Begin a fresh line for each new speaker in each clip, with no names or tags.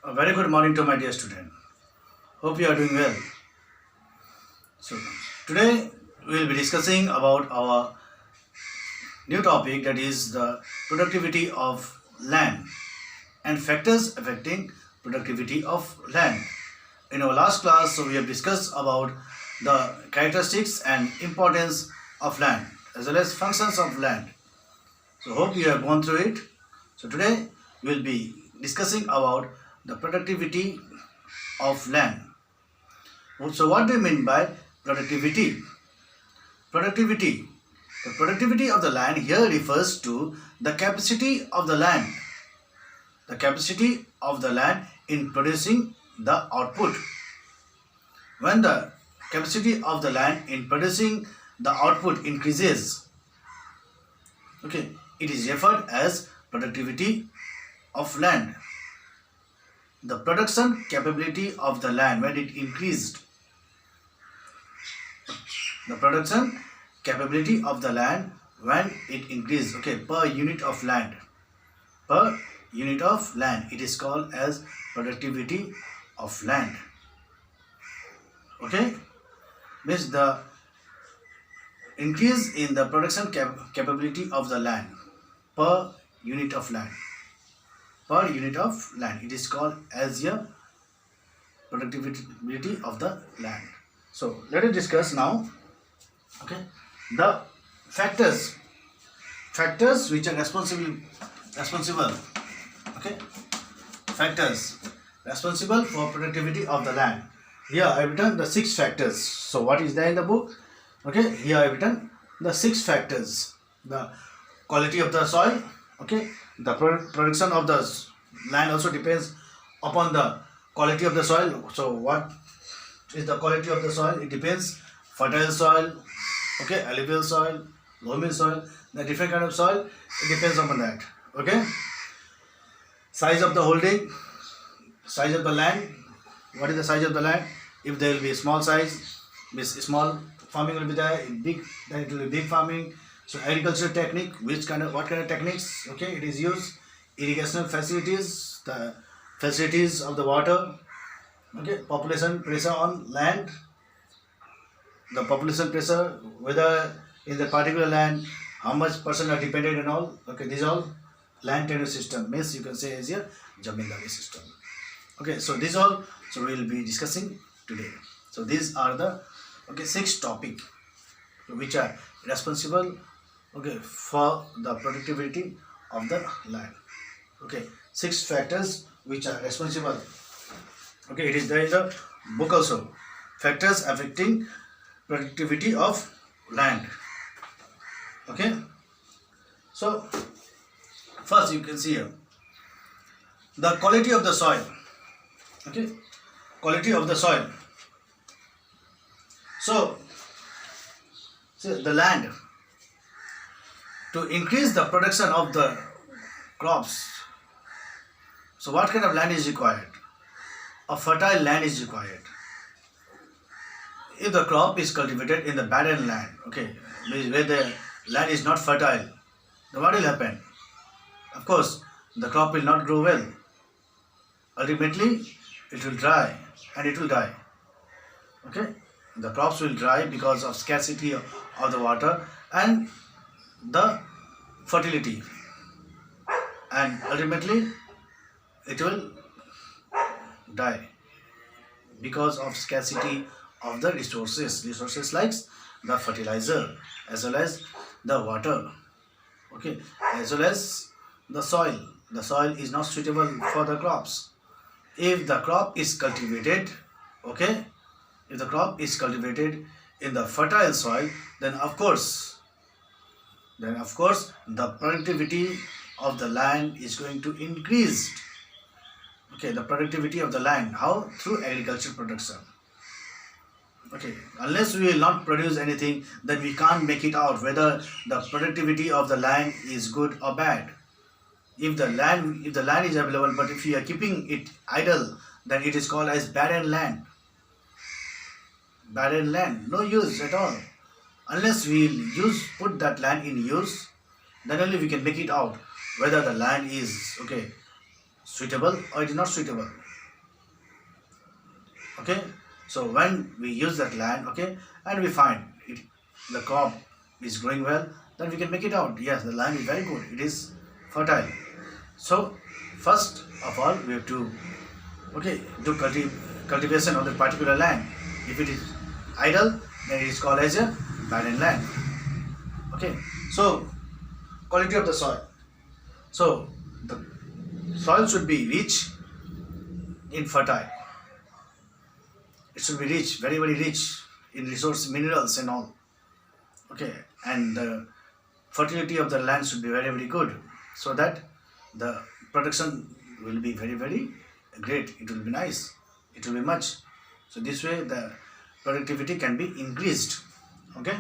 A very good morning to my dear student. Hope you are doing well. So today we will be discussing about our new topic, that is the productivity of land and factors affecting productivity of land. In our last class, so we have discussed about the characteristics and importance of land as well as functions of land. So hope you have gone through it. So today we will be discussing about the productivity of land. So what do you mean by productivity? Productivity. The productivity of the land here refers to the capacity of the land. The capacity of the land in producing the output. When the capacity of the land in producing the output increases, it is referred as productivity of land. The production capability of the land when it increased. The production capability of the land when it increased, per unit of land. Per unit of land, it is called as productivity of land. Means the increase in the production capability of the land per unit of land. Per unit of land, it is called as a productivity of the land. So let us discuss now the factors which are responsible factors responsible for productivity of the land. Here I have written the 6 factors. So what is there in the book? Here I have written the 6 factors. The quality of the soil, the production of the land also depends upon the quality of the soil. So what is the quality of the soil? It depends. Fertile soil, alluvial soil, loamy soil, the different kind of soil, it depends upon that. Size of the holding, size of the land. What is the size of the land? If there will be small size, small farming will be there. In big, then it will be big farming. So agricultural technique, what kind of techniques it is used. Irrigation facilities, the facilities of the water. Population pressure on land, the population pressure, whether in the particular land, how much person are dependent and all. These all land tenure system, means you can say as a Jamindari system. So these all, so we will be discussing today. So these are the 6 topic which are responsible for the productivity of the land. 6 factors which are responsible. It is there in the book also. Factors affecting productivity of land. So first you can see here the quality of the soil. Quality of the soil. So the land, to increase the production of the crops, so what kind of land is required? A fertile land is required. If the crop is cultivated in the barren land, where the land is not fertile, then what will happen? Of course, the crop will not grow well. Ultimately, it will dry and it will die. The crops will dry because of scarcity of the water and the fertility. And ultimately, it will die because of scarcity of the resources like the fertilizer as well as the water, as well as the soil. The soil is not suitable for the crops. If the crop is cultivated, if the crop is cultivated in the fertile soil, then of course the productivity of the land is going to increase. The productivity of the land, how? Through agricultural production. Unless we will not produce anything, then we can't make it out whether the productivity of the land is good or bad. If the land is available, but if you are keeping it idle, then it is called as barren land. Barren land, no use at all. Unless we put that land in use, then only we can make it out whether the land is suitable or it is not suitable. Okay, so when we use that land, okay, and we find it, the crop is growing well, then we can make it out. Yes, the land is very good. It is fertile. So first of all, we have to, okay, do cultivation of the particular land. If it is idle, then it is called as a barren land. Okay, so quality of the soil. So the soil should be rich in fertile. It should be rich, very very rich in resource minerals and all. Okay, and the fertility of the land should be very very good, so that the production will be very very great. It will be nice. It will be much. So this way the productivity can be increased. Okay.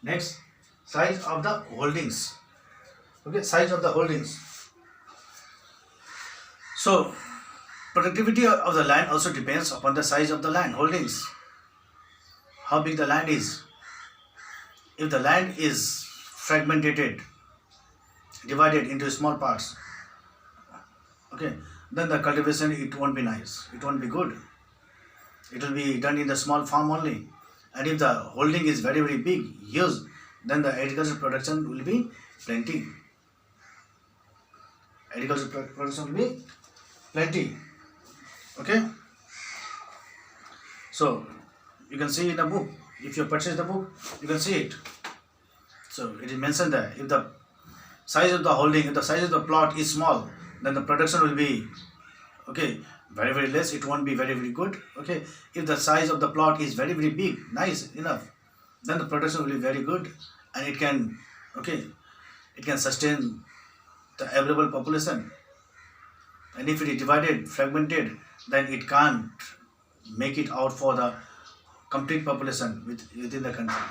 Next, size of the holdings. Okay, size of the holdings. So productivity of the land also depends upon the size of the land holdings. How big the land is. If the land is fragmented, divided into small parts, okay, then the cultivation, it won't be nice. It won't be good. It will be done in the small farm only. And if the holding is very very big, huge, then the agricultural production will be plenty. Agricultural production will be plenty. Okay. So you can see in the book. If you purchase the book, you can see it. So it is mentioned that if the size of the holding, if the size of the plot is small, then the production will be, okay, very very less. It won't be very very good. Okay, if the size of the plot is very very big, nice enough, then the production will be very good, and it can, okay, it can sustain the available population. And if it is divided, fragmented, then it can't make it out for the complete population within the country.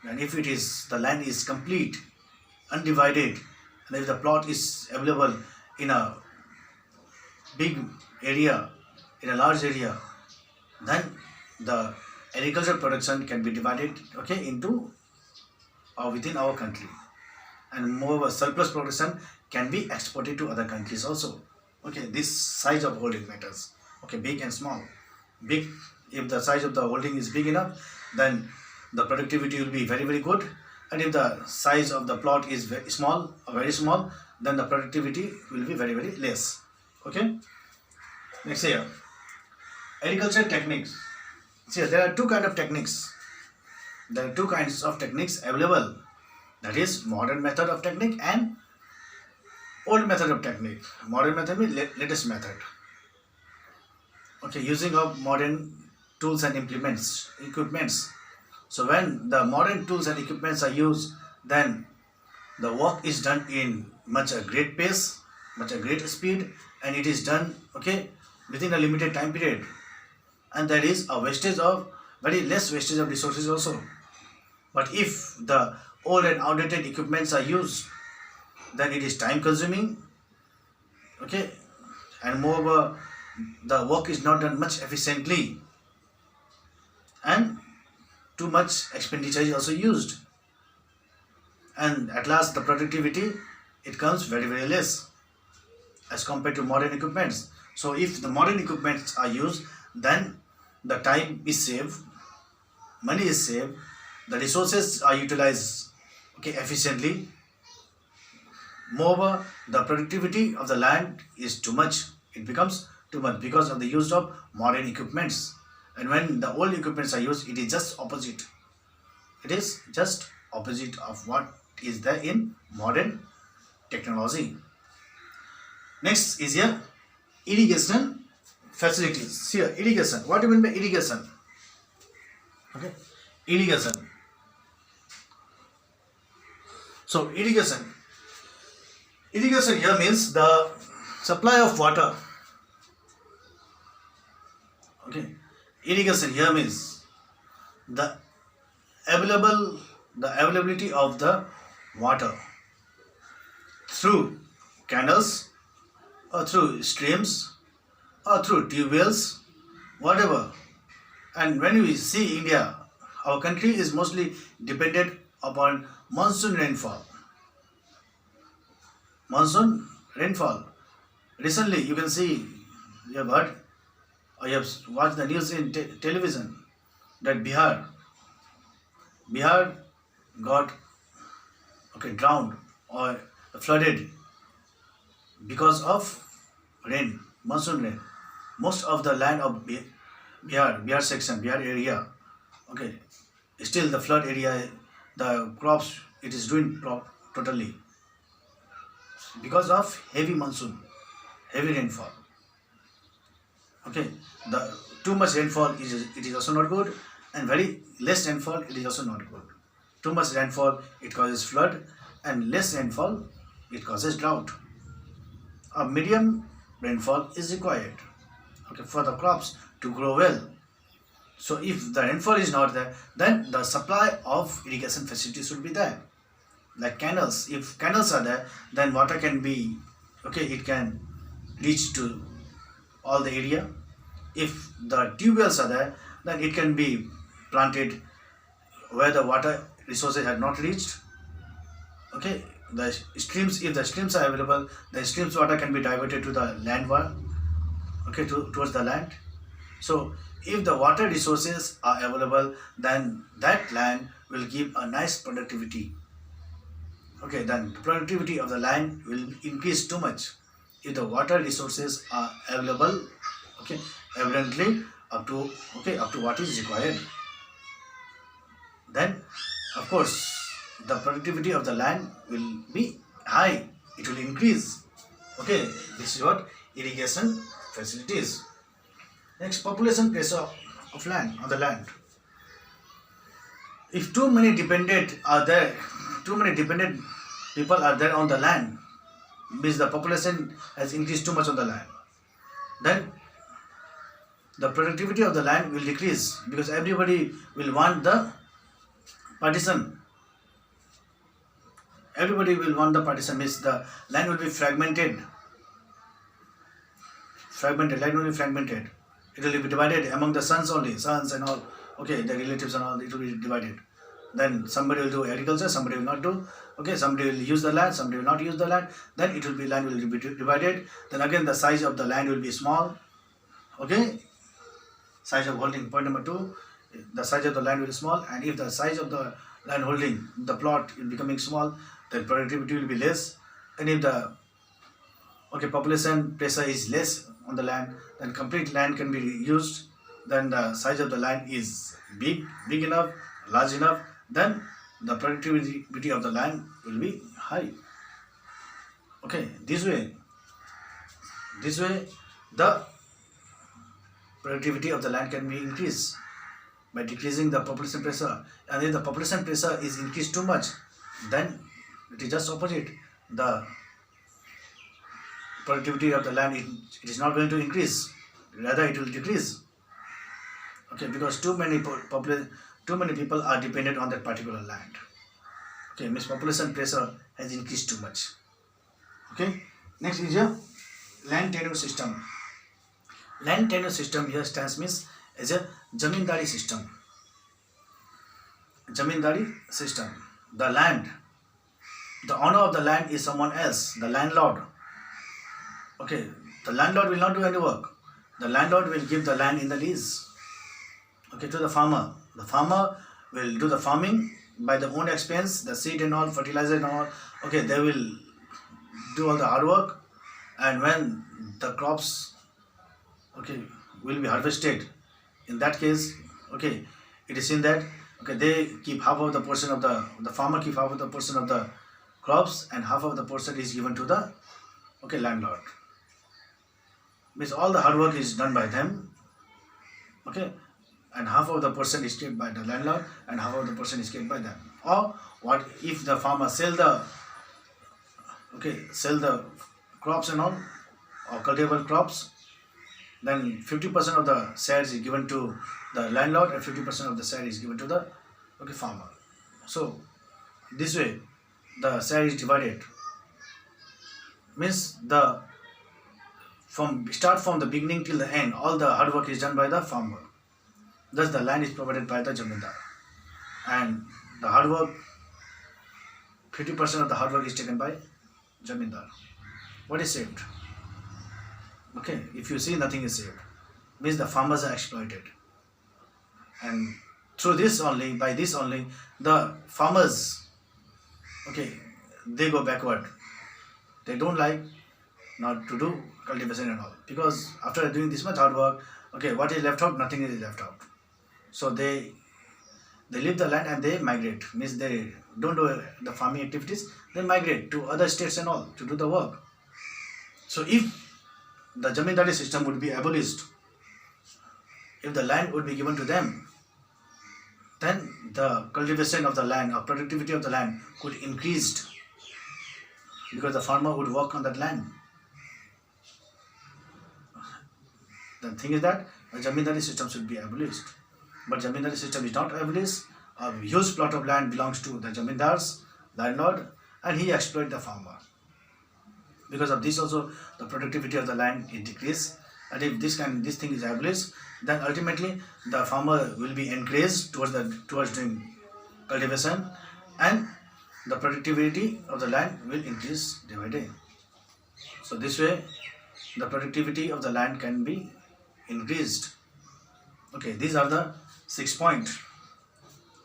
And if it is, the land is complete, undivided, and if the plot is available in a big area, in a large area, then the agricultural production can be divided, okay, into or within our country. And moreover, surplus production can be exported to other countries also. Okay, this size of holding matters. Okay, big and small. Big, if the size of the holding is big enough, then the productivity will be very very good. And if the size of the plot is very small or very small, then the productivity will be very very less. Okay. Next here, agriculture techniques. See, there are two kinds of techniques. There are two kinds of techniques available. That is modern method of technique and old method of technique. Modern method means latest method. Okay, using of modern tools and equipments. So when the modern tools and equipments are used, then the work is done in much a great pace, much a great speed, and it is done, okay, within a limited time period. And there is a wastage of, very less wastage of resources also. But if the old and outdated equipments are used, then it is time consuming, okay, and moreover the work is not done much efficiently, and too much expenditure is also used, and at last the productivity, it comes very very less as compared to modern equipments. So if the modern equipments are used, then the time is saved, money is saved, the resources are utilized, okay, efficiently. Moreover, the productivity of the land is too much. It becomes too much because of the use of modern equipments. And when the old equipments are used, it is just opposite. It is just opposite of what is there in modern technology. Next is here irrigation facilities. Here, irrigation. What do you mean by irrigation? Okay, irrigation. So irrigation here means the supply of water. Okay, irrigation here means the availability of the water through canals or through streams or through tube wells, whatever. And when we see India, our country is mostly dependent upon monsoon rainfall. Monsoon rainfall. Recently, you can see, you have heard or you have watched the news in television that Bihar got drowned or flooded because of rain, monsoon rain. Most of the land of Bihar section, Bihar area, okay, still the flood area, the crops it is doing totally because of heavy monsoon, heavy rainfall. Okay, the too much rainfall is also not good, and very less rainfall it is also not good. Too much rainfall it causes flood, and less rainfall it causes drought. A medium rainfall is required, okay, for the crops to grow well. So if the rainfall is not there, then the supply of irrigation facilities should be there. Like canals, if canals are there, then water can be, okay, it can reach to all the area. If the tube wells are there, then it can be planted where the water resources had not reached. Okay, the streams, if the streams are available, the streams water can be diverted to the land water, okay, towards the land. So if the water resources are available, then that land will give a nice productivity. Okay, then the productivity of the land will increase too much if the water resources are available, okay, abundantly up to what is required. Then of course the productivity of the land will be high, it will increase. Okay, this is what irrigation facilities. Next, population pressure of land on the land. If too many dependent people are there on the land, means the population has increased too much on the land, then the productivity of the land will decrease, because everybody will want the partition. Everybody will want the partition, means the land will be fragmented. Land will be fragmented. It will be divided among the sons only, sons and all, okay, the relatives and all, it will be divided. Then somebody will do agriculture, somebody will not do, okay, somebody will use the land, somebody will not use the land, then it will be, land will be divided. Then again the size of the land will be small, okay, size of holding, point number 2, the size of the land will be small, and if the size of the land holding, the plot is becoming small, then productivity will be less. And if the population pressure is less on the land, then complete land can be used, then the size of the land is big enough, large enough, then the productivity of the land will be high. Okay, this way the productivity of the land can be increased by decreasing the population pressure. And if the population pressure is increased too much, then it is just opposite. The productivity of the land, it is not going to increase, rather it will decrease. Okay, because too many people are dependent on that particular land. Okay, means population pressure has increased too much. Okay, next is a land tenure system. Land tenure system here stands means as a zamindari system. Zamindari system. The land, the owner of the land is someone else, the landlord. Okay, the landlord will not do any work. The landlord will give the land in the lease, okay, to the farmer. The farmer will do the farming by their own expense, the seed and all, fertilizer and all. Okay, they will do all the hard work, and when the crops, okay, will be harvested, in that case, okay, it is in that, okay, they keep half of the portion of the farmer keep half of the portion of the crops, and half of the portion is given to the, okay, landlord. Means all the hard work is done by them, okay, and half of the portion is kept by the landlord and half of the portion is kept by them. Or what if the farmer sell the crops and all, or cultivable crops, then 50% of the shares is given to the landlord and 50% of the share is given to the, okay, farmer. So this way the share is divided, means the from the beginning till the end, all the hard work is done by the farmer. Thus the land is provided by the zamindar, and the hard work, 50% of the hard work is taken by zamindar. What is saved? Okay, if you see, nothing is saved. means the farmers are exploited. And through this only, by this only, the farmers, okay, they go backward. They don't like not to do cultivation and all, because after doing this much hard work, okay, what is left out? Nothing is left out. So they leave the land and they migrate. Means they don't do the farming activities. They migrate to other states and all to do the work. So if the zamindari system would be abolished, if the land would be given to them, then the cultivation of the land or productivity of the land could increase, because the farmer would work on that land. The thing is that the zamindari system should be abolished. But zamindari system is not abolished. A huge plot of land belongs to the zamindars, landlord, and he exploits the farmer. Because of this also, the productivity of the land is decreased. And if this thing is abolished, then ultimately the farmer will be encouraged towards doing cultivation, and the productivity of the land will increase day by day. So this way, the productivity of the land can be increased. Okay, these are the 6 points.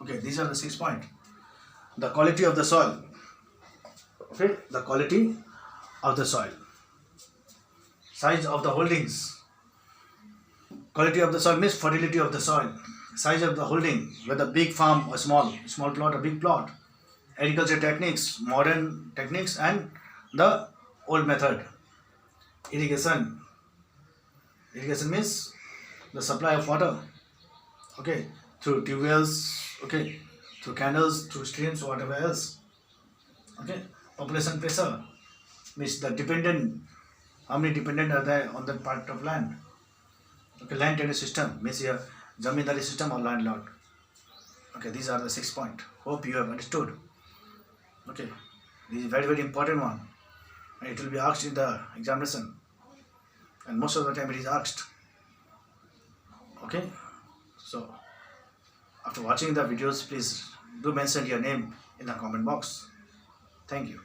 Okay, these are the 6 points. The quality of the soil. Okay, the quality of the soil. Size of the holdings. Quality of the soil means fertility of the soil. Size of the holding, whether big farm or small plot or big plot. Agriculture techniques, modern techniques, and the old method. Irrigation. Irrigation means the supply of water. Okay, through tube wells, okay, through canals, through streams, whatever else. Okay, population pressure means the dependent, how many dependent are there on that part of land. Okay, land tenure system means your zamindari system or landlord. Okay, these are the 6 points. Hope you have understood. Okay, this is very important one, and it will be asked in the examination, and most of the time it is asked. Okay, so after watching the videos, please do mention your name in the comment box. Thank you.